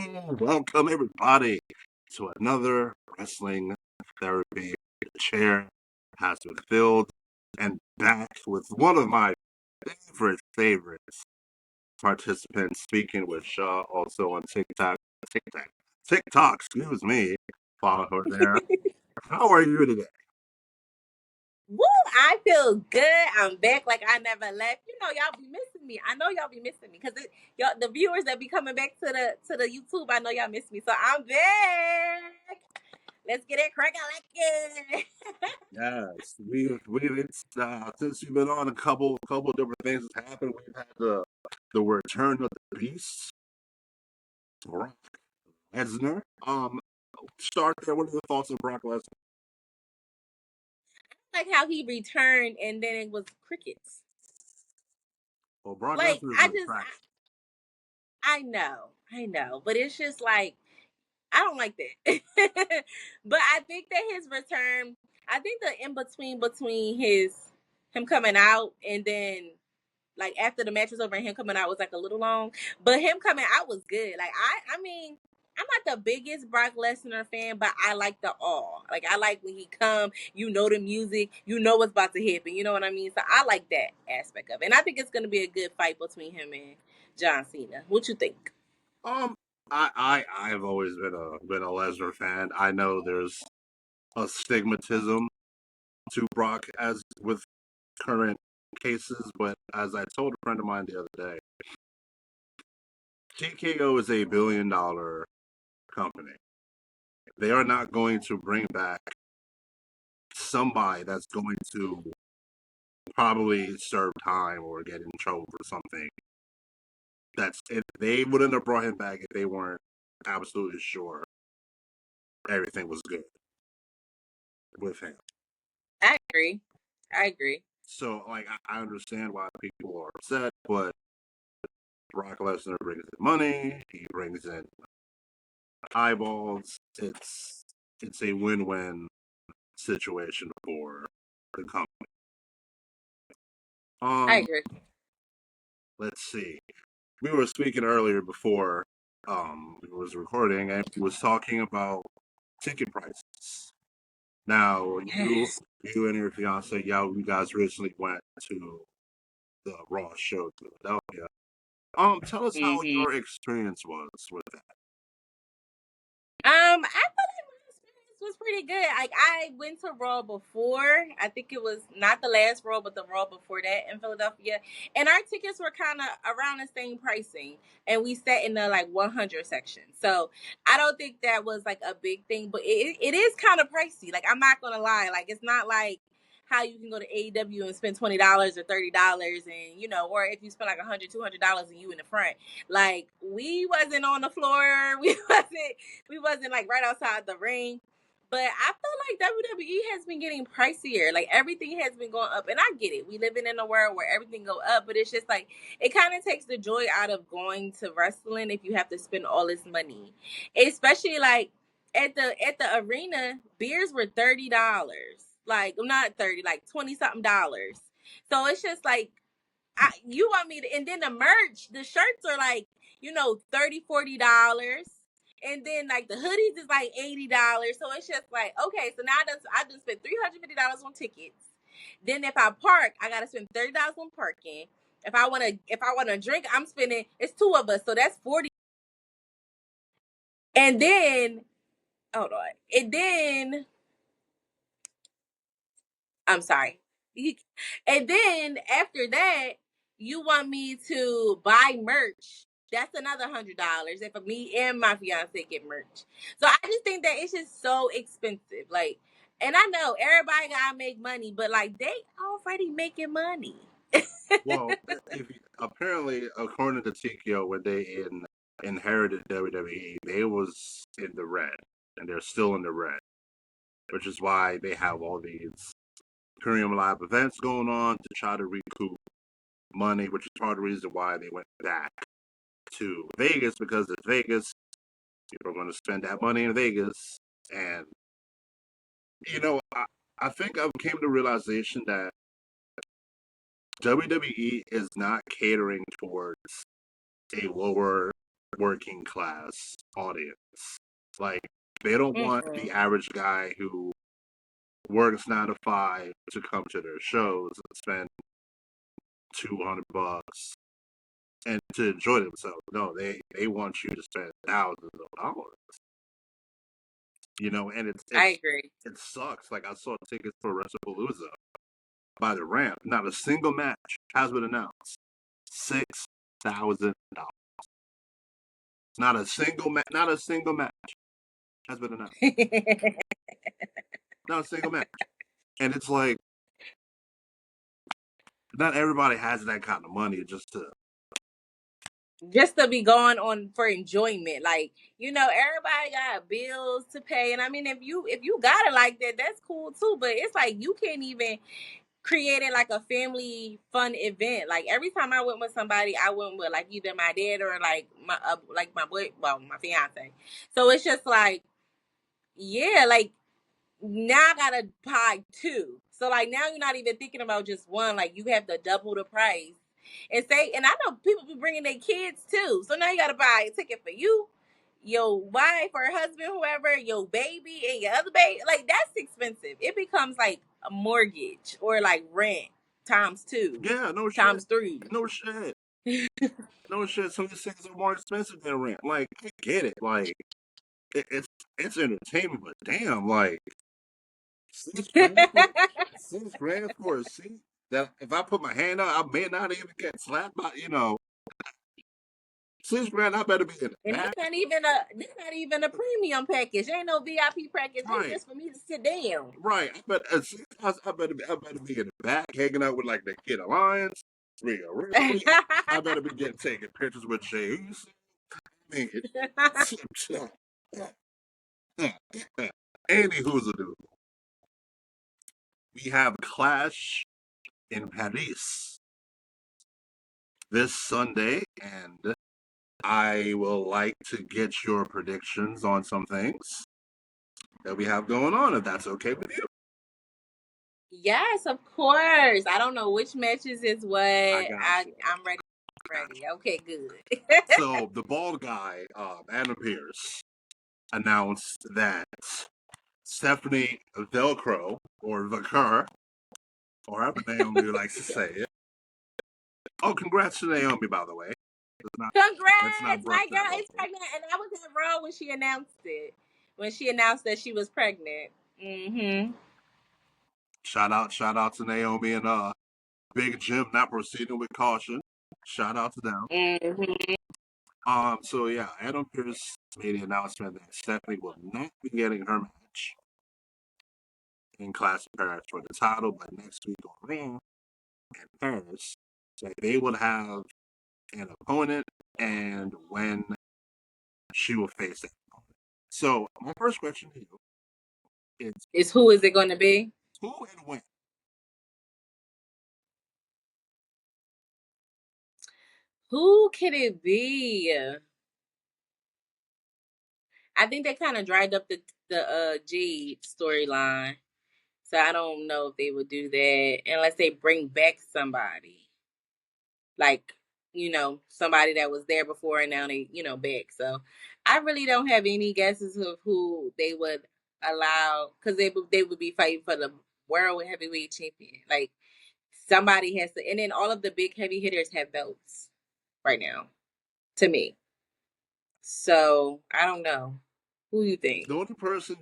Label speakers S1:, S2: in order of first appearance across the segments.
S1: Welcome everybody to another wrestling therapy. The chair has been filled and back with one of my favorites participants speaking with Shaw also on TikTok, TikTok, excuse me. Follow her there. How are you today?
S2: Woo! I feel good. I'm back like I never left. You know y'all be missing me. I know y'all be missing me because y'all the viewers that be coming back to the YouTube. I know y'all miss me, so I'm back. Let's get it cracking like it.
S1: Yes, we've it's since you've been on a couple different things has happened. We've had the return of the beast, Brock Lesnar. Start there. What are the thoughts of Brock Lesnar?
S2: Like how he returned and then it was crickets.
S1: Well, Brock
S2: Like
S1: Lesnar is
S2: I
S1: an
S2: just
S1: attraction.
S2: I know, but it's just like I don't like that. But I think that his return, I think the in between him coming out and then like after the match was over and him coming out was like a little long, but him coming out was good. Like I mean, I'm not the biggest Brock Lesnar fan, but I like the awe. Like I like when he come, you know the music, you know what's about to happen. You know what I mean? So I like that aspect of it, and I think it's gonna be a good fight between him and John Cena. What you think?
S1: Um, I've always been a Lesnar fan. I know there's a stigmatism to Brock as with current cases, but as I told a friend of mine the other day, TKO is a $1 billion company. They are not going to bring back somebody that's going to probably serve time or get in trouble for something. That's if they wouldn't have brought him back if they weren't absolutely sure everything was good with him.
S2: I agree. I agree.
S1: So, like, I understand why people are upset, but Brock Lesnar brings in money. He brings in eyeballs. It's a win-win situation for the company.
S2: I
S1: Um,
S2: agree.
S1: let's see. We were speaking earlier before we was recording, and we was talking about ticket prices. Now,
S2: Yes.
S1: you and your fiance, y'all, you guys recently went to the Raw show in Philadelphia. Tell us how
S2: Mm-hmm.
S1: your experience was with that.
S2: I feel like my experience was pretty good. Like I went to Raw before. I think it was not the last Raw, but the Raw before that in Philadelphia. And our tickets were kind of around the same pricing. And we sat in the like 100 section. So I don't think that was like a big thing, but it is kind of pricey. Like I'm not gonna lie. Like it's not like how you can go to AEW and spend $20 or $30 and or if you spend like $100, $200 and you in the front. Like we wasn't on the floor. We wasn't like right outside the ring. But I feel like WWE has been getting pricier. Like everything has been going up, and I get it. We living in a world where everything go up, but it's just like it kind of takes the joy out of going to wrestling if you have to spend all this money, especially like at the arena. Beers were $30, like not 30, like 20 something dollars. So it's just like you want me to, and then the merch, the shirts are like, $30, $40. And then like the hoodies is like $80. So it's just like, okay, so now I just spent $350 on tickets. Then if I park, I gotta spend $30 on parking. If I wanna drink, I'm spending it's two of us, so that's 40. And then hold on. And then I'm sorry. And then after that, you want me to buy merch. That's another $100 if me and my fiance get merch. So I just think that it's just so expensive. Like, and I know everybody gotta make money, but like they already making money.
S1: Well, if apparently, according to TKO, when they inherited WWE, they was in the red, and they're still in the red, which is why they have all these premium live events going on to try to recoup money, which is part of the reason why they went back to Vegas because it's Vegas. People are going to spend that money in Vegas, and I think I've came to the realization that WWE is not catering towards a lower working class audience. Like, they don't want the
S2: Mm-mm.
S1: average guy who works 9 to 5 to come to their shows and spend $200 and to enjoy themselves. No, they want you to spend thousands of dollars. And
S2: I agree.
S1: it sucks. Like, I saw tickets for WrestlePalooza by the ramp. Not a single match has been announced. $6,000. Not a single match has been announced. Not a single match. And it's like, not everybody has that kind of money just to.
S2: Just to be going on for enjoyment, like, everybody got bills to pay, and I mean, if you got it like that, that's cool too. But it's like you can't even create it like a family fun event. Like every time I went with somebody, I went with like either my dad or like my boy, well, my fiance. So it's just like, yeah, like now I gotta buy two. So like now you're not even thinking about just one. Like you have to double the price. And I know people be bringing their kids too. So now you gotta buy a ticket for you, your wife or husband, whoever, your baby and your other baby. Like that's expensive. It becomes like a mortgage or like rent times two,
S1: Yeah, no shit.
S2: times three.
S1: No shit. No shit. Some of these things are more expensive than rent. Like, I get it. Like, it's entertainment, but damn, like, 6 grand for 6 grand for a seat. That if I put my hand out, I may not even get slapped by. 6 grand, I better be in the
S2: And
S1: back.
S2: this not even a premium package. Ain't no VIP package. It's
S1: Right,
S2: just for me to sit down.
S1: right. I better be in the back, hanging out with like the Kid Alliance, Rhea Ripley. I better be getting taking pictures with Jay Uso. Man, Andy Hoozadoo. We have Clash in Paris this Sunday, and I will like to get your predictions on some things that we have going on, if that's okay with you.
S2: Yes, of course. I don't know which matches is what.
S1: I got you.
S2: I'm ready. Ready. Okay, good.
S1: So the bald guy, Adam Pearce, announced that Stephanie Velcro, or Vakur, or however Naomi likes to say it. Oh, congrats to Naomi, by the way. Let's not
S2: Congrats,
S1: brush
S2: my
S1: that
S2: girl
S1: off.
S2: is pregnant, and I was in Raw when she announced it. When she announced that she was pregnant. Mm-hmm.
S1: Shout out to Naomi and Big Jim not proceeding with caution. Shout out to them.
S2: Mm-hmm.
S1: So yeah, Adam Pearce made the announcement that Stephanie will not be getting her match in Clash of Paris for the title, but next week on Raw in Paris, so they would have an opponent and when she will face that opponent. So my first question to you is
S2: Who is it going to be?
S1: who and when?
S2: Who can it be? I think they kind of dried up the Jade storyline, so I don't know if they would do that unless they bring back somebody like somebody that was there before and now they back. So I really don't have any guesses of who they would allow because they would be fighting for the world heavyweight champion. Like somebody has to, and then all of the big heavy hitters have belts right now. To me, so I don't know. Who you think?
S1: The only person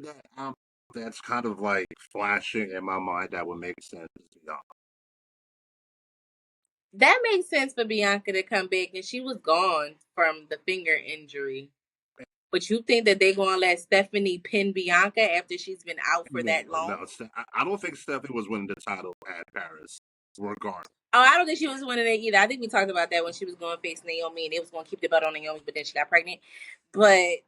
S1: that's kind of like flashing in my mind that would make sense is Bianca.
S2: That makes sense for Bianca to come back, and she was gone from the finger injury. But you think that they're gonna let Stephanie pin Bianca after she's been out for
S1: No,
S2: that long?
S1: no, I don't think Stephanie was winning the title at Paris, regardless.
S2: Oh, I don't think she was winning it either. I think we talked about that when she was going to face Naomi, and they was going to keep the belt on Naomi, but then she got pregnant. But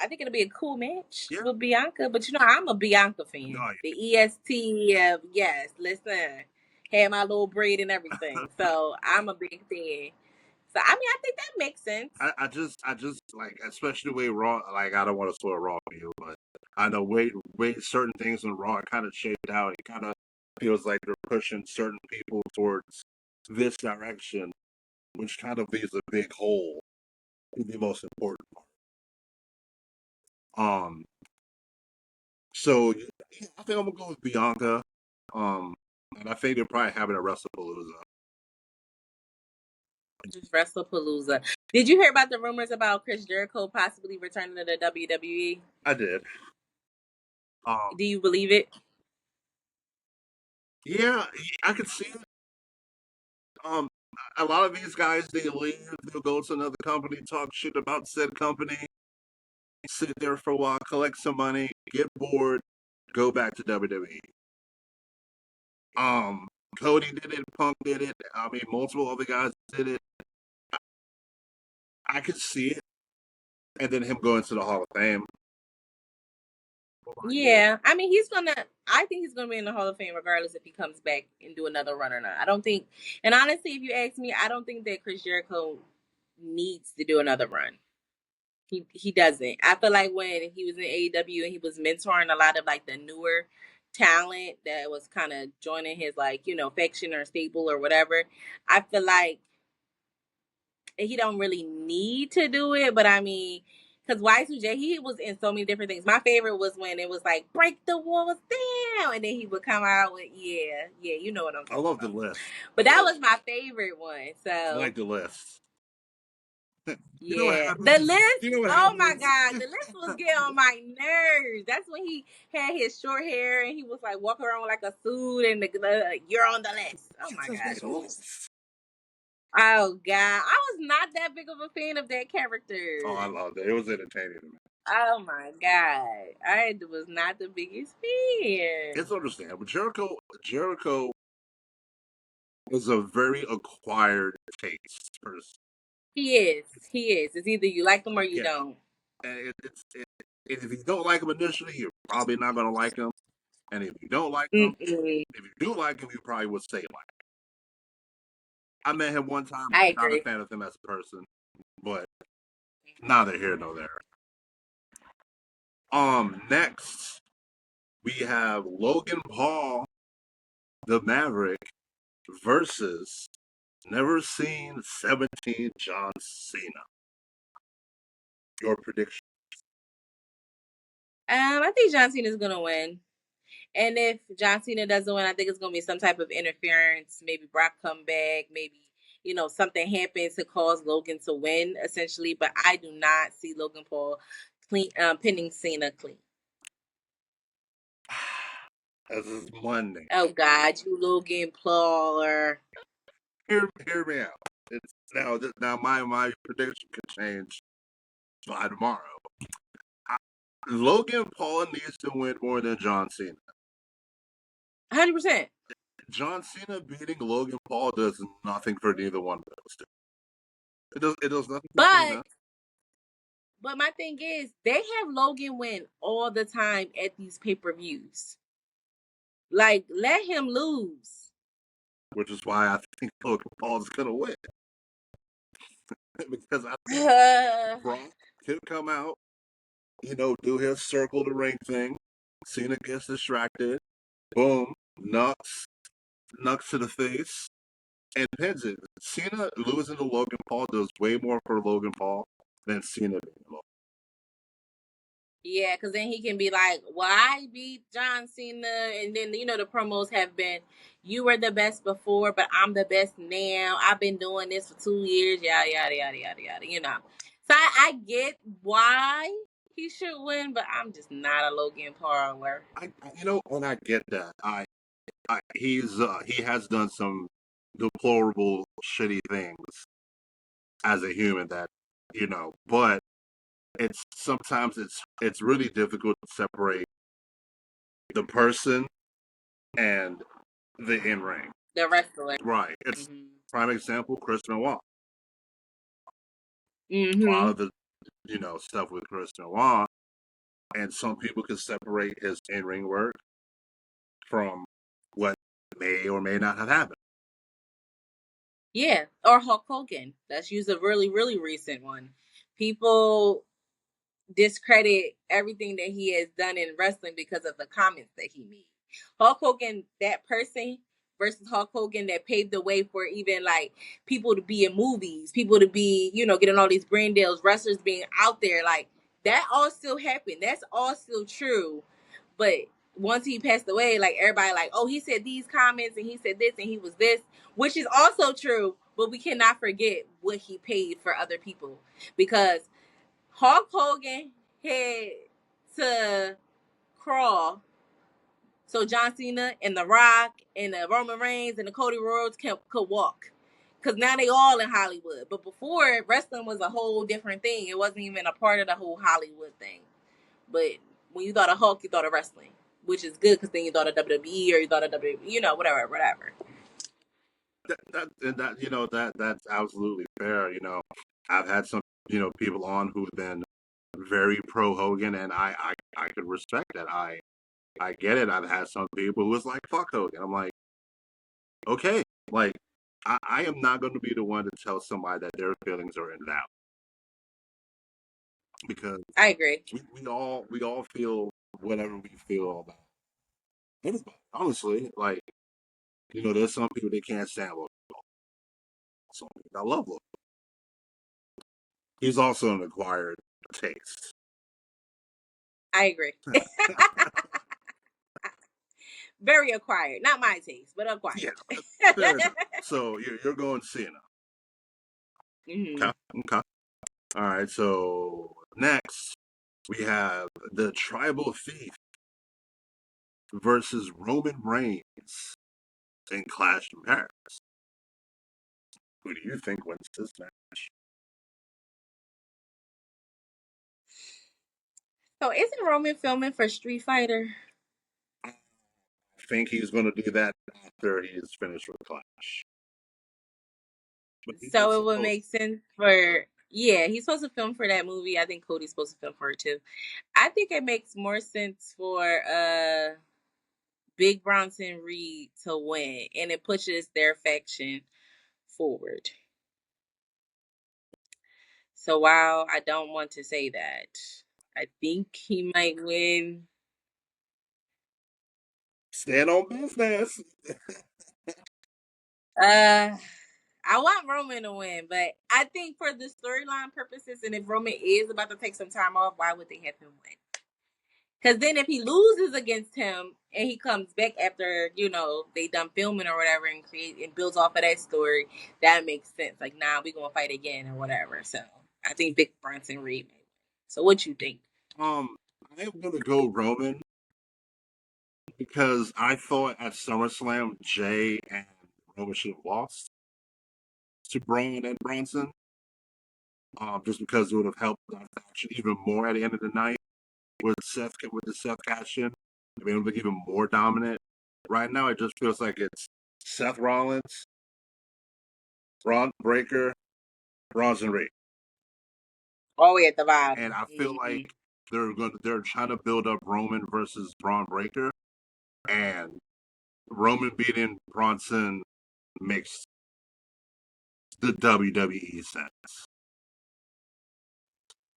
S2: I think it'll be a cool match
S1: Yeah,
S2: with Bianca. But I'm a Bianca
S1: no,
S2: fan. The EST, yes, listen, had my little braid and everything. So I'm a big fan. So I mean, I think that makes sense.
S1: I just like, especially the way Raw. Like, I don't want to spoil Raw for you, but I know way certain things in Raw kind of shaped out. It kind of feels like they're pushing certain people towards this direction, which kind of leaves a big hole the most important part. So yeah, I think I'm gonna go with Bianca. And I think they're probably having a WrestlePalooza.
S2: Just WrestlePalooza. Did you hear about the rumors about Chris Jericho possibly returning to the WWE?
S1: I did.
S2: Do you believe it?
S1: Yeah, I could see it. Um, a lot of these guys, they leave, they'll go to another company, talk shit about said company, sit there for a while, collect some money, get bored, go back to WWE. Um, Cody did it, Punk did it. I mean, multiple other guys did it. I could see it, and then him going to the Hall of Fame.
S2: Yeah, I mean, he's gonna. I think he's gonna be in the Hall of Fame regardless if he comes back and do another run or not. I don't think, and honestly, if you ask me, I don't think that Chris Jericho needs to do another run. He doesn't. I feel like when he was in AEW and he was mentoring a lot of like the newer talent that was kind of joining his like faction or stable or whatever. I feel like he don't really need to do it, but I mean, because Y2J, he was in so many different things. My favorite was when it was like break the walls down, and then he would come out with you know what I'm
S1: I
S2: talking
S1: love the
S2: about.
S1: list.
S2: But that was my favorite one.
S1: I
S2: So
S1: like the list. You know what
S2: yeah, the
S1: happens?
S2: list.
S1: You know what
S2: Oh my
S1: happens?
S2: god, the list was getting on my nerves. That's when he had his short hair and he was like walking around with like a suit and you're on the list. Oh my
S1: Just
S2: god.
S1: make a list.
S2: Oh god, I was not that big of a fan of that character.
S1: Oh, I loved it. It was entertaining.
S2: Oh my god, I was not the biggest fan.
S1: It's understandable. Jericho is a very acquired taste person.
S2: He is. He is. It's either you like him or you
S1: Yeah,
S2: don't.
S1: and if you don't like him initially, you're probably not gonna like him. And if you don't like him,
S2: Mm-mm.
S1: if you do like him, you probably would say like him. I met him one time.
S2: I
S1: Not a
S2: agree.
S1: fan of him as a person, but neither here nor there. Next we have Logan Paul, the Maverick, versus never seen 17 John Cena. Your prediction?
S2: I think John Cena is gonna win. And if John Cena doesn't win, I think it's gonna be some type of interference. Maybe Brock come back. Maybe something happens to cause Logan to win, essentially. But I do not see Logan Paul pinning Cena clean.
S1: This is Monday.
S2: Oh God, you Logan Paul.
S1: Hear me out. It's now my prediction could change by tomorrow. Logan Paul needs to win more than John Cena.
S2: 100%.
S1: John Cena beating Logan Paul does nothing for neither one of those two. It does nothing for Cena.
S2: But my thing is, they have Logan win all the time at these pay-per-views. Like, let him lose.
S1: Which is why I think Logan Paul is gonna win. Because I think Brock could come out, do his circle the ring thing. Cena gets distracted. Boom. Knucks to the face. And pins it. Cena losing to Logan Paul does way more for Logan Paul than Cena being Logan.
S2: Yeah, because then he can be like, well, I beat John Cena. And then, the promos have been, you were the best before, but I'm the best now. I've been doing this for 2 years, yada, yada, yada, yada, yada. So I get why he should win, but I'm just not a Logan Paul.
S1: When I get that, he has done some deplorable, shitty things as a human but sometimes it's really difficult to separate the person and the in ring.
S2: The wrestler.
S1: Right. It's prime example, Chris Benoit. A lot of the stuff with Chris Benoit, and some people can separate his in ring work from what may or may not have happened.
S2: Yeah, or Hulk Hogan. Let's use a really, really recent one. People discredit everything that he has done in wrestling because of the comments that he made. Hulk Hogan, that person, versus Hulk Hogan that paved the way for even like people to be in movies, people to be, you know, getting all these brand deals, wrestlers being out there. Like that all still happened. That's all still true. But once he passed away, like everybody like, oh, he said these comments and he said this and he was this, which is also true. But we cannot forget what he paid for other people, because Hulk Hogan had to crawl so John Cena and The Rock and the Roman Reigns and the Cody Rhodes could walk. Because now they all in Hollywood. But before, wrestling was a whole different thing. It wasn't even a part of the whole Hollywood thing. But when you thought of Hulk, you thought of wrestling, which is good because then you thought of WWE or you thought of WWE, you know, whatever.
S1: That's absolutely fair. I've had some people on who've been very pro Hogan, and I could respect that. I get it. I've had some people who was like, fuck Hogan. I'm like, okay, like I am not going to be the one to tell somebody that their feelings are invalid, because
S2: I agree.
S1: we all feel whatever we feel about anybody. Honestly, like there's some people that can't stand Logan. Some people I love Logan. He's also an acquired taste.
S2: I agree. Very acquired. Not my taste, but acquired.
S1: Yeah, fair enough. So you're going Cena.
S2: Mm-hmm.
S1: Okay. All right. So next we have the Tribal Thief versus Roman Reigns in Clash in Paris. Who do you think wins this match?
S2: So isn't Roman filming for Street Fighter?
S1: I think he's going to do that after he's finished with Clash. But
S2: So
S1: he's
S2: it would
S1: supposed
S2: make sense for, yeah, he's supposed to film for that movie. I think Cody's supposed to film for it too. I think it makes more sense for Big Bronson Reed to win, and it pushes their faction forward. So while I don't want to say that, I think he might win.
S1: stand on business.
S2: I want Roman to win, but I think for the storyline purposes, and if Roman is about to take some time off, why would they have him win? Because then if he loses against him and he comes back after, they done filming or whatever and create and builds off of that story, that makes sense. Like, nah, we gonna fight again or whatever. So I think Big Bronson Reed. So what you think?
S1: I am gonna go Roman because I thought at SummerSlam Jay and Roman should have lost to Braun and Bronson. Just because it would have helped that faction even more at the end of the night with the Seth cash in. I mean, it would be even more dominant. Right now, it just feels like it's Seth Rollins, Braun Breaker, Bronson Reed,
S2: All the way at the bottom.
S1: and I feel
S2: Mm-hmm.
S1: like they're trying to build up Roman versus Braun Breaker, and Roman beating Bronson makes the WWE sense,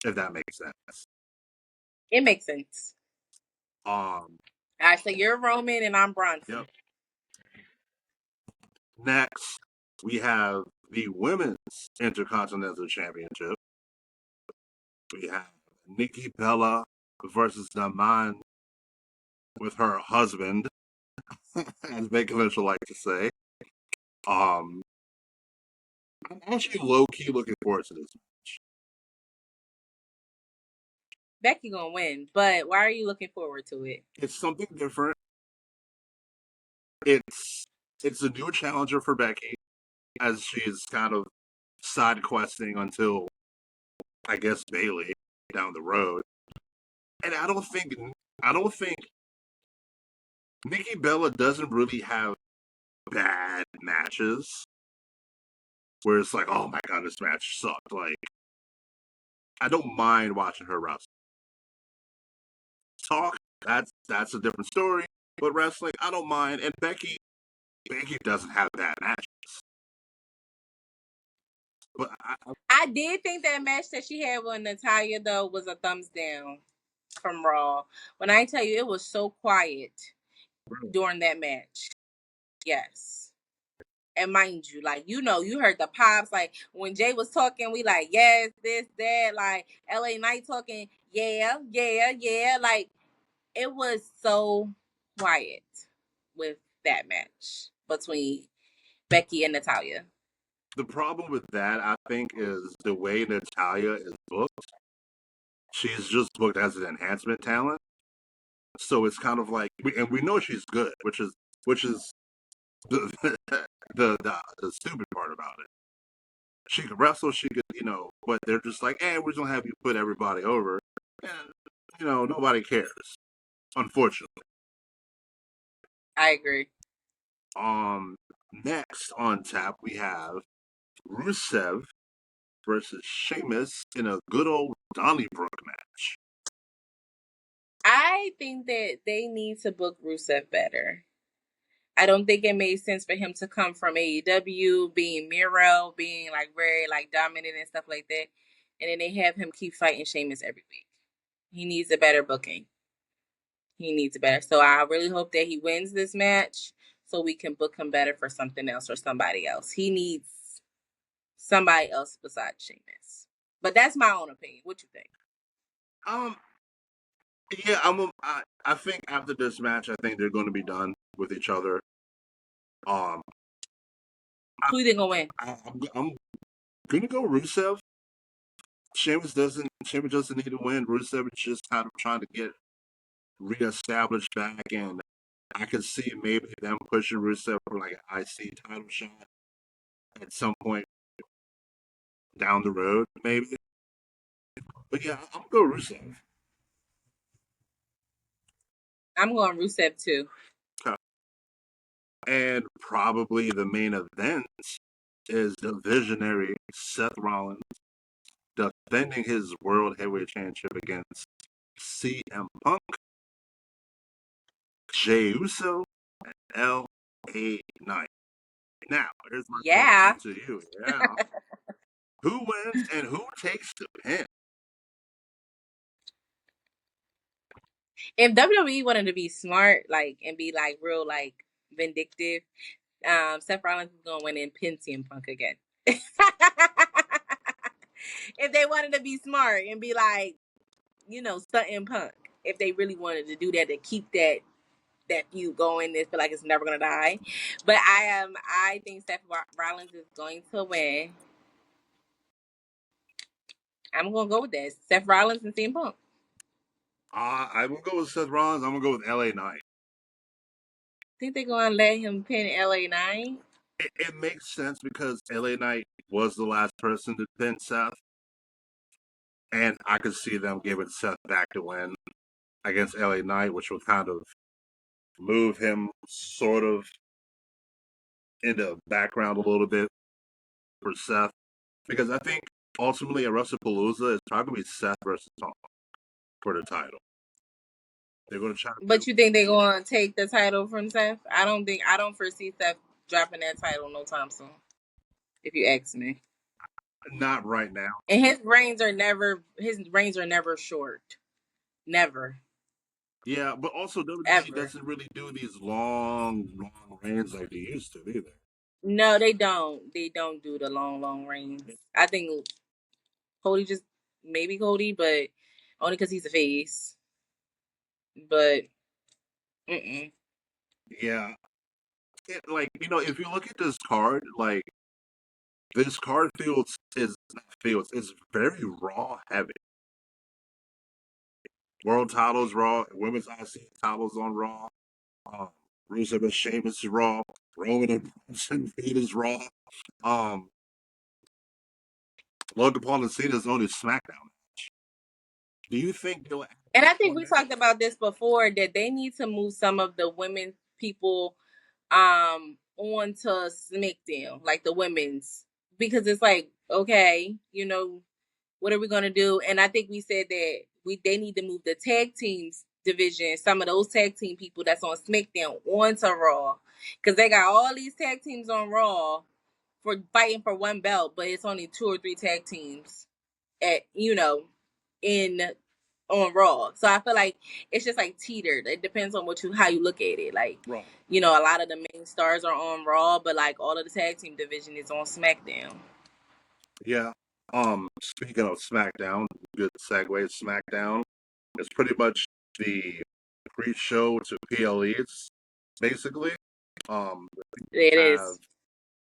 S1: if that makes sense.
S2: It makes sense.
S1: Um,
S2: All right, so you're Roman and I'm Bronson.
S1: Yep. Next, we have the Women's Intercontinental Championship. We have Nikki Bella versus the man with her husband, as Becky Lynch would like to say. I'm actually low key looking forward to this match.
S2: Becky gonna win, but why are you looking forward to it?
S1: It's something different. It's a new challenger for Becky, as she's kind of side questing until I guess Bayley down the road. And I don't think Nikki Bella doesn't really have bad matches where it's like, oh my god, this match sucked. Like, I don't mind watching her wrestle. Talk, that's a different story. But wrestling, I don't mind. And Becky doesn't have bad matches. But
S2: I did think that match that she had with Natalya though was a thumbs down from Raw. When I tell you, it was so quiet during that match. Yes. And mind you, like, you know, you heard the pops, like, when Jay was talking, we like, yes, this, that, like, LA Knight talking, yeah, yeah, yeah. Like, it was so quiet with that match between Becky and Natalya.
S1: The problem with that, I think, is the way Natalia is booked. She's just booked as an enhancement talent, so it's kind of like, and we know she's good, which is the the stupid part about it. She could wrestle, she could, but they're just like, hey, we're just gonna have you put everybody over, and nobody cares, unfortunately.
S2: I agree.
S1: Next on tap we have Rusev versus Sheamus in a good old Donnybrook match.
S2: I think that they need to book Rusev better. I don't think it made sense for him to come from AEW, being Miro, being like very like dominant and stuff like that, and then they have him keep fighting Sheamus every week. He needs a better booking. He needs a better. So I really hope that he wins this match so we can book him better for something else or somebody else. He needs somebody else besides Sheamus. But that's my own opinion. What you think?
S1: Um, yeah, I think after this match, I think they're going to be done with each other. Um,
S2: Who you think gonna win?
S1: I'm gonna go Rusev. Sheamus doesn't need to win. Rusev is just kind of trying to get reestablished back, and I could see maybe them pushing Rusev for like an IC title shot at some point down the road, maybe. But yeah, I'm gonna go Rusev.
S2: I'm going Rusev too.
S1: And probably the main event is the visionary Seth Rollins defending his World Heavyweight Championship against CM Punk, Jey Uso, and LA Knight. Now, here's my
S2: Yeah.
S1: question to you. Yeah. Who wins and who takes the pin?
S2: If WWE wanted to be smart, like, and be like real like vindictive, Seth Rollins is gonna win and pin CM Punk again. If they wanted to be smart and be like, stunting Punk, if they really wanted to do that to keep that feud going, they feel like it's never gonna die. But I think Seth Rollins is going to win. I'm gonna go with that. Seth Rollins and CM Punk.
S1: I will go with Seth Rollins. I'm gonna go with LA Knight.
S2: Think they're gonna let him pin LA Knight?
S1: It makes sense because LA Knight was the last person to pin Seth, and I could see them giving Seth back to win against LA Knight, which would kind of move him sort of into the background a little bit for Seth. Because I think ultimately at WrestlePalooza, it's probably Seth versus Punk for the title. They're going to try to
S2: But you think they're gonna take the title from Seth? I don't foresee Seth dropping that title no time soon. If you ask me.
S1: not right now.
S2: And his reigns are never short. Never.
S1: Yeah, but also WWE
S2: Ever.
S1: doesn't really do these long reigns like they used to either.
S2: No, they don't. They don't do the long reigns. I think Cody just maybe Cody, but only because he's a face. But mm-mm.
S1: Yeah, like if you look at this card, like this card feels is not feels it's very Raw heavy. World titles Raw, women's IC titles on Raw. Um, Rusev and Sheamus is Raw. Roman and Brunson Reed is Raw. Um, Logan Paul and Cena is only SmackDown. Do you think they'll add
S2: And I think
S1: more
S2: we
S1: matches?
S2: talked about this before that they need to move some of the women people onto SmackDown, like the women's, because it's like, okay, what are we gonna do? And I think we said that they need to move the tag teams division, some of those tag team people that's on SmackDown onto Raw, because they got all these tag teams on Raw for fighting for one belt, but it's only two or three tag teams at in on Raw. So I feel like it's just like teetered. It depends on how you look at it. Like,
S1: Right.
S2: you know, a lot of the main stars are on Raw, but like all of the tag team division is on SmackDown.
S1: Yeah. Speaking of SmackDown, good segue. SmackDown is pretty much the pre-show to PLEs, basically. Um,
S2: It
S1: have
S2: is.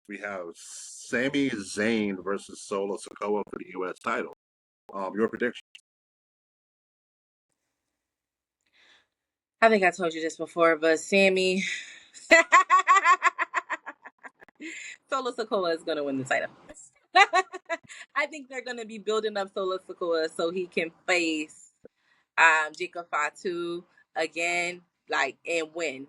S1: we have Sami Zayn versus Solo Sikoa for the U.S. title. Your prediction?
S2: I think I told you this before, but Sammy Solo Sokoa is gonna win the title. I think they're gonna be building up Solo Sokoa so he can face Jacob Fatu again, like and win.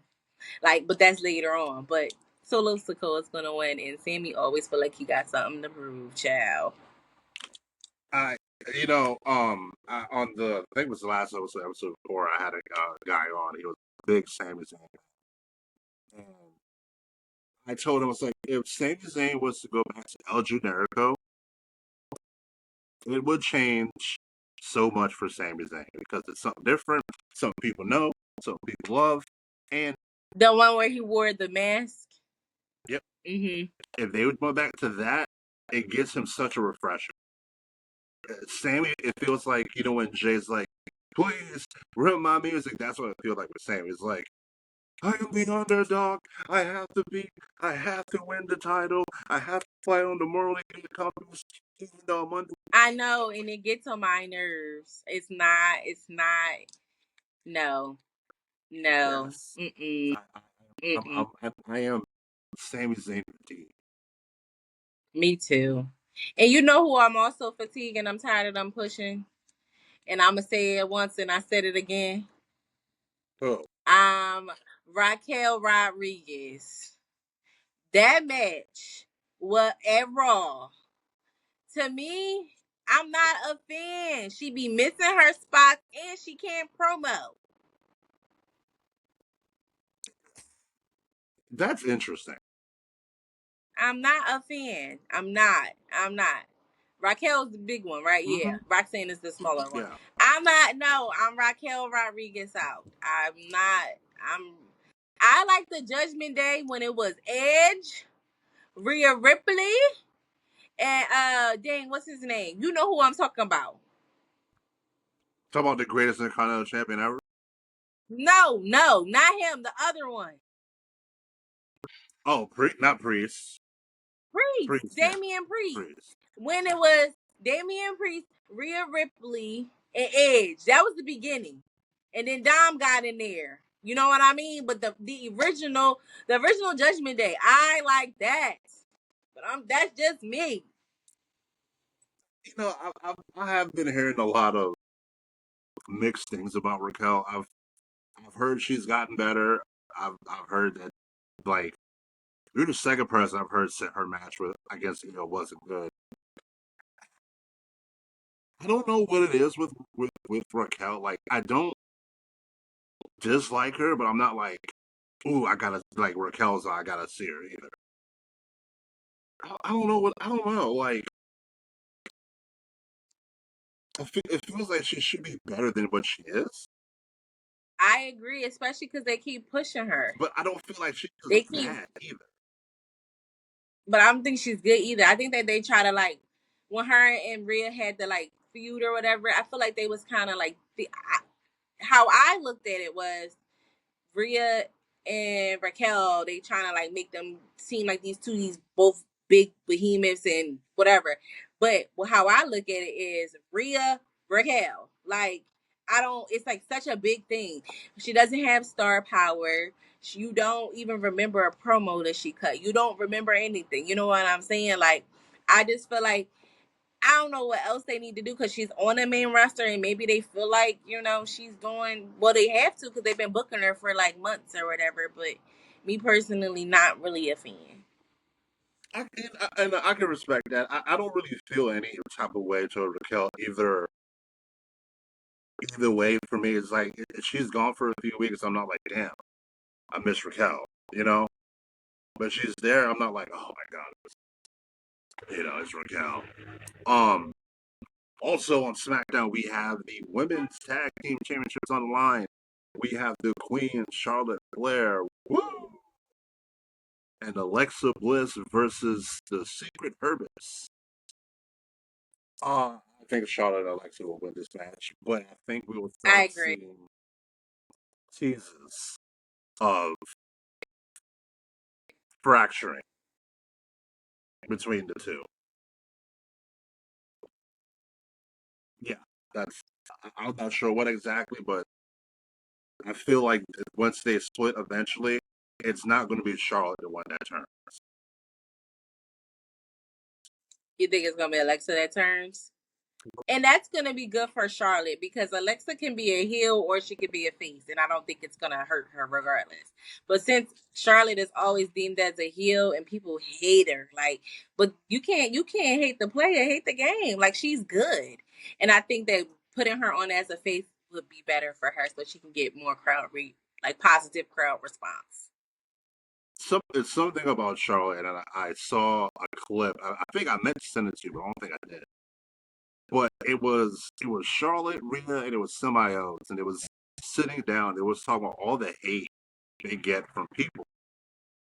S2: Like, but that's later on. But Solo Sikoa is gonna win, and Sammy always feel like he got something to prove, child.
S1: I, on the I think it was the last episode 4, I had a guy on. He was a big Sami Zayn, and I told him, I was like, if Sami Zayn was to go back to El Generico, it would change so much for Sami Zayn because it's something different, something people know, something people love, and
S2: The one where he wore the mask.
S1: yep,
S2: Mm-hmm.
S1: if they would go back to that, it gives him such a refresher. Sammy, it feels like, when Jay's like, please rip my music. That's what it feels like with Sammy. It's like, I am the underdog. I have to win the title. I have to fight on the morally good compass, even though I'm under.
S2: I know, and it gets on my nerves. It's not. It's not. No. No.
S1: Yes,
S2: Mm-mm. Mm-mm.
S1: I am Sami Zayn fatigue.
S2: Me too. And you know who I'm also fatigued and I'm tired of them pushing? And I'm going to say it once and I said it again.
S1: Oh,
S2: Raquel Rodriguez. That match was at Raw. To me, I'm not a fan. She be missing her spots and she can't promo.
S1: that's interesting.
S2: I'm not a fan. I'm not. I'm not. Raquel's the big one, right? Yeah.
S1: Mm-hmm.
S2: Roxanne is the smaller one.
S1: Yeah.
S2: I'm not. No, I'm Raquel Rodriguez out. I'm not. I'm. I like the Judgment Day when it was Edge, Rhea Ripley, and dang, what's his name? You know who I'm talking about?
S1: Talk about the greatest Intercontinental Champion ever.
S2: No, no, not him. The other one.
S1: Oh, not Priest.
S2: Priest,
S1: Priest, yeah,
S2: Damian Priest.
S1: Priest.
S2: When it was Damian Priest, Rhea Ripley, and Edge. That was the beginning. And then Dom got in there. You know what I mean? But the original Judgment Day, I like that. But that's just me.
S1: I have been hearing a lot of mixed things about Raquel. I've heard she's gotten better. I've heard that, like, you're the second person I've heard set her match with against wasn't good. I don't know what it is with Raquel. Like, I don't dislike her, but I'm not like, ooh, I gotta like Raquel's. I gotta see her either. I don't know what I don't know. Like, it feels like she should be better than what she is,
S2: I agree, especially because they keep pushing her.
S1: but I don't feel like she's
S2: They keep,
S1: bad either.
S2: but I don't think she's good either. I think that they try to like when her and Rhea had the like feud or whatever. I feel like they was kind of like how I looked at it was Rhea and Raquel, they trying to like make them seem like these both big behemoths and whatever. But how I look at it is Rhea, Raquel. Like I don't. It's like such a big thing. She doesn't have star power. You don't even remember a promo that she cut. You don't remember anything. You know what I'm saying? Like I just feel like I don't know what else they need to do because she's on the main roster and maybe they feel like, she's doing, well, they have to because they've been booking her for like months or whatever. But me personally, not really a fan.
S1: I can respect that. I don't really feel any type of way to Raquel either way. For me, it's like she's gone for a few weeks. I'm not like, damn, I miss Raquel, you know. But she's there. I'm not like, oh my god, it's Raquel. Um, Also on SmackDown, we have the Women's Tag Team Championships on the line. We have the Queen, Charlotte Flair, woo, and Alexa Bliss versus the Secret Herbis. I think Charlotte and Alexa will win this match, but I think we will
S2: I
S1: start
S2: agree.
S1: seeing teases of fracturing between the two. Yeah, that's. I'm not sure what exactly, but I feel like once they split eventually, it's not going to be Charlotte that won that turn.
S2: You think it's gonna be Alexa that turns? And that's gonna be good for Charlotte because Alexa can be a heel or she could be a face, and I don't think it's gonna hurt her regardless. But since Charlotte is always deemed as a heel and people hate her, like, but you can't hate the player, hate the game. Like she's good, and I think that putting her on as a face would be better for her so she can get more like positive crowd response.
S1: It's something about Charlotte, and I saw a clip. I think I meant to send it to you, but I don't think I did. But it was Charlotte, Rhea, and it was somebody else, and it was sitting down. It was talking about all the hate they get from people.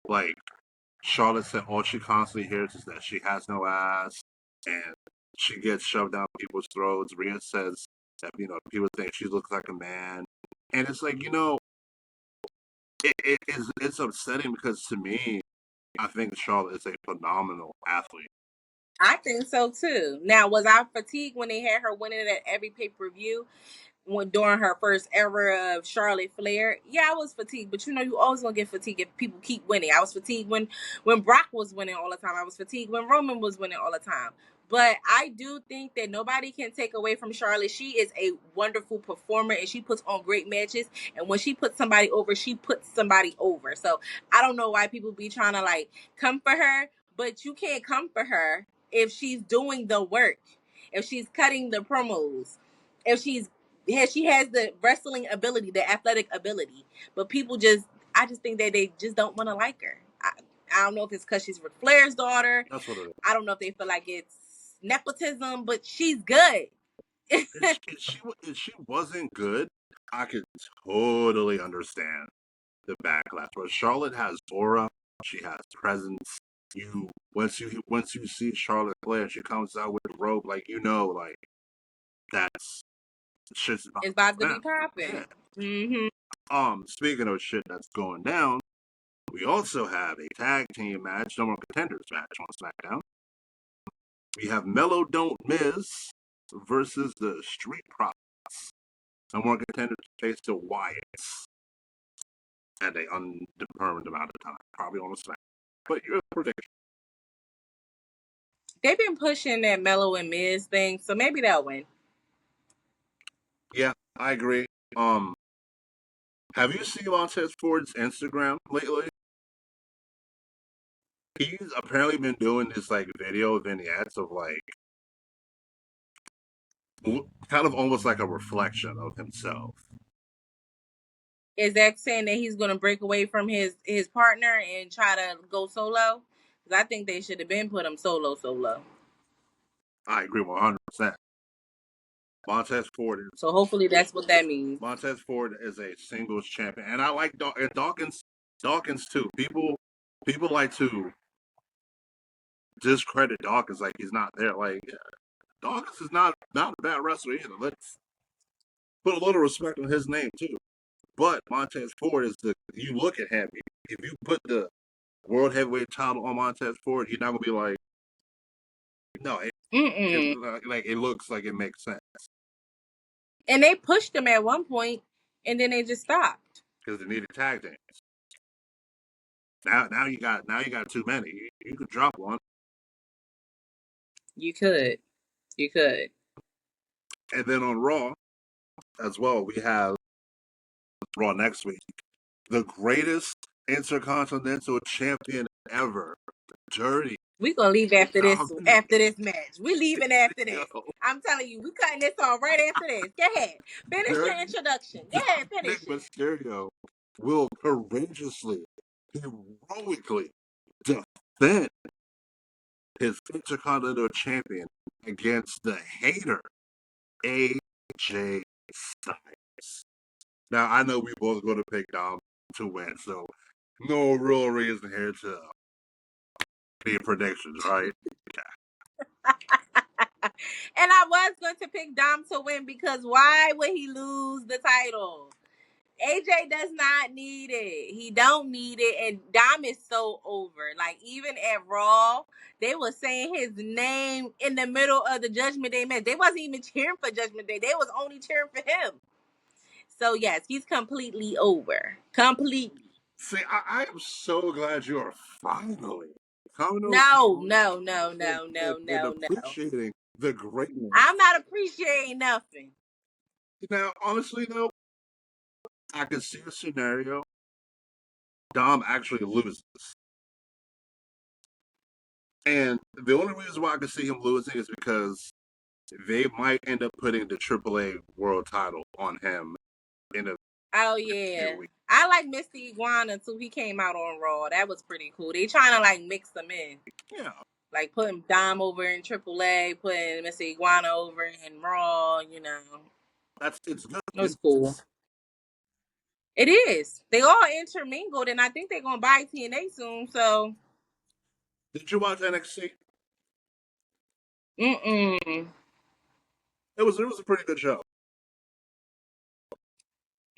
S1: Like Charlotte said, all she constantly hears is that she has no ass, and she gets shoved down people's throats. Rhea says that people think she looks like a man, and it's like it's upsetting because to me, I think Charlotte is a phenomenal athlete.
S2: I think so too. Now, was I fatigued when they had her winning it at every pay-per-view? During her first era of Charlotte Flair, yeah, I was fatigued. But you always gonna get fatigued if people keep winning. I was fatigued when Brock was winning all the time. I was fatigued when Roman was winning all the time. But I do think that nobody can take away from Charlotte. She is a wonderful performer and she puts on great matches. And when she puts somebody over, she puts somebody over. So I don't know why people be trying to like come for her, but you can't come for her if she's doing the work, if she's cutting the promos, if she has the wrestling ability, the athletic ability, but I just think that they just don't want to like her. I don't know if it's because she's Ric Flair's daughter.
S1: That's what it is.
S2: I don't know if they feel like it's nepotism, but she's good.
S1: If she wasn't good, I could totally understand the backlash. But Charlotte has aura, she has presence. Once you see Charlotte Flair, she comes out with the robe, like like that's shit's about
S2: It's
S1: to
S2: about
S1: go
S2: to be
S1: down. Yeah.
S2: popping. Mm-hmm.
S1: Speaking of shit that's going down, we also have a tag team match, no more contenders match on SmackDown. We have Mellow Don't Miss versus the Street Profits. No more contenders face the Wyatts at an undetermined amount of time, probably on a SmackDown. But your prediction?
S2: They've been pushing that Mellow and Miz thing, so maybe they'll win.
S1: Yeah, I agree. Um, have you seen Montez Ford's Instagram lately? He's apparently been doing this like video vignettes of like kind of almost like a reflection of himself.
S2: Is that saying that he's going to break away from his partner and try to go solo? Because I think they should have been put him solo.
S1: I agree 100%. Montez Ford is
S2: So hopefully that's what that means.
S1: Montez Ford is a singles champion, and I like and Dawkins too. People like to discredit Dawkins like he's not there. Like Dawkins is not a bad wrestler either. Let's put a little respect on his name too. But Montez Ford is you look at him. If you put the world heavyweight title on Montez Ford, you're not gonna be like, no, like it looks like it makes sense
S2: And they pushed him at one point, and then they just stopped.
S1: because they needed tag teams. Now you got too many. You could drop one.
S2: You could.
S1: And then on Raw as well, we have Raw next week. The greatest intercontinental champion ever, Dirty
S2: We gonna leave after
S1: Dominic
S2: this match. We leaving after
S1: Mysterio.
S2: this. I'm telling you, we cutting this off right after this. Go ahead, finish your
S1: Dirty
S2: introduction. Go ahead,
S1: Dominic
S2: finish it.
S1: Mysterio will courageously, heroically defend his intercontinental champion against the hater AJ Styles. Now, I know we both going to pick Dom to win, so no real reason here to be predictions, right?
S2: And I was going to pick Dom to win because why would he lose the title? AJ does not need it. He don't need it. And Dom is so over. Like, even at Raw, they were saying his name in the middle of the Judgment Day match. They wasn't even cheering for Judgment Day. They was only cheering for him. So, yes, he's completely over. Completely.
S1: See, I am so glad you are finally coming
S2: No,
S1: over
S2: no, no,
S1: and,
S2: no,
S1: and,
S2: no,
S1: and
S2: no, no.
S1: appreciating the greatness.
S2: I'm not appreciating nothing.
S1: Now, honestly, though, I can see a scenario Dom actually loses. And the only reason why I can see him losing is because they might end up putting the AAA world title on him in a
S2: Oh
S1: few
S2: yeah.
S1: weeks.
S2: I like Mr. Iguana too. He came out on Raw. That was pretty cool. They trying to like mix them in.
S1: Yeah.
S2: Like putting Dom over in AAA, putting Mr. Iguana over in Raw, you know.
S1: It's good.
S2: It was cool. It is. They all intermingled and I think they're gonna buy TNA soon, so
S1: Did you watch NXT?
S2: mm-mm.
S1: It was a pretty good show.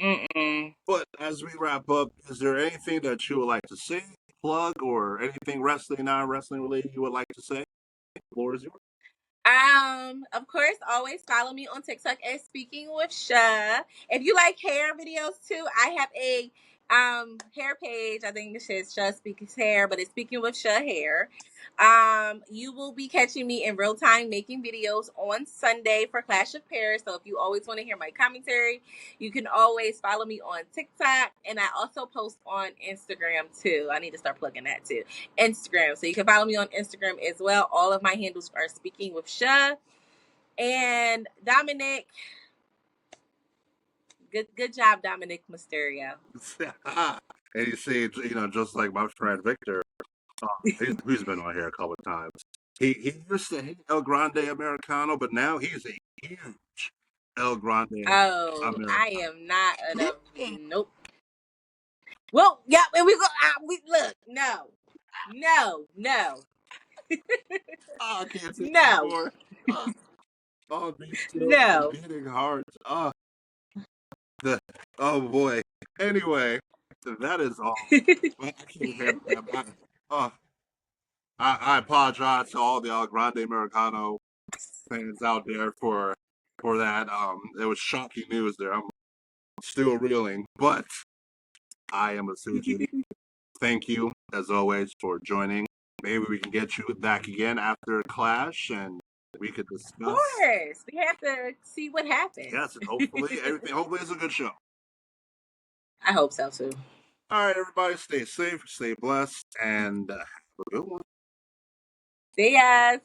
S2: Mm-mm.
S1: But as we wrap up, is there anything that you would like to say, plug, or anything wrestling, non-wrestling related you would like to say? The floor is yours.
S2: Of course, always follow me on TikTok at Speaking with Sha. If you like hair videos too, I have a hair page. I think this is Sha Speaks Hair, but it's Speaking with Sha Hair. You will be catching me in real time making videos on Sunday for Clash of Paris. So if you always want to hear my commentary, you can always follow me on TikTok, and I also post on Instagram too. I need to start plugging that too. Instagram. So you can follow me on Instagram as well. All of my handles are Speaking with Sha. And Dominic, good job, Dominic Mysterio.
S1: And you see, just like my friend Victor, he's been on here a couple of times. He used to hate El Grande Americano, but now he's a huge El Grande
S2: Oh,
S1: Americano.
S2: I am not nope. Well, yeah, and we go. We look. No, no.
S1: Oh, I can't take
S2: No,
S1: anymore. These children are
S2: no.
S1: beating hearts. Oh boy. Anyway, that is all. I can't have that. Uh, I apologize to all the El Grande Americano fans out there for that. It was shocking news there. I'm still reeling, but I am a Suji. Thank you, as always, for joining. Maybe we can get you back again after Clash, and we could
S2: Of
S1: discuss.
S2: course, we have to see what happens.
S1: Yes, and hopefully everything. Hopefully it's a good show.
S2: I hope so too.
S1: All right, everybody, stay safe, stay blessed, and have a good one.
S2: See ya.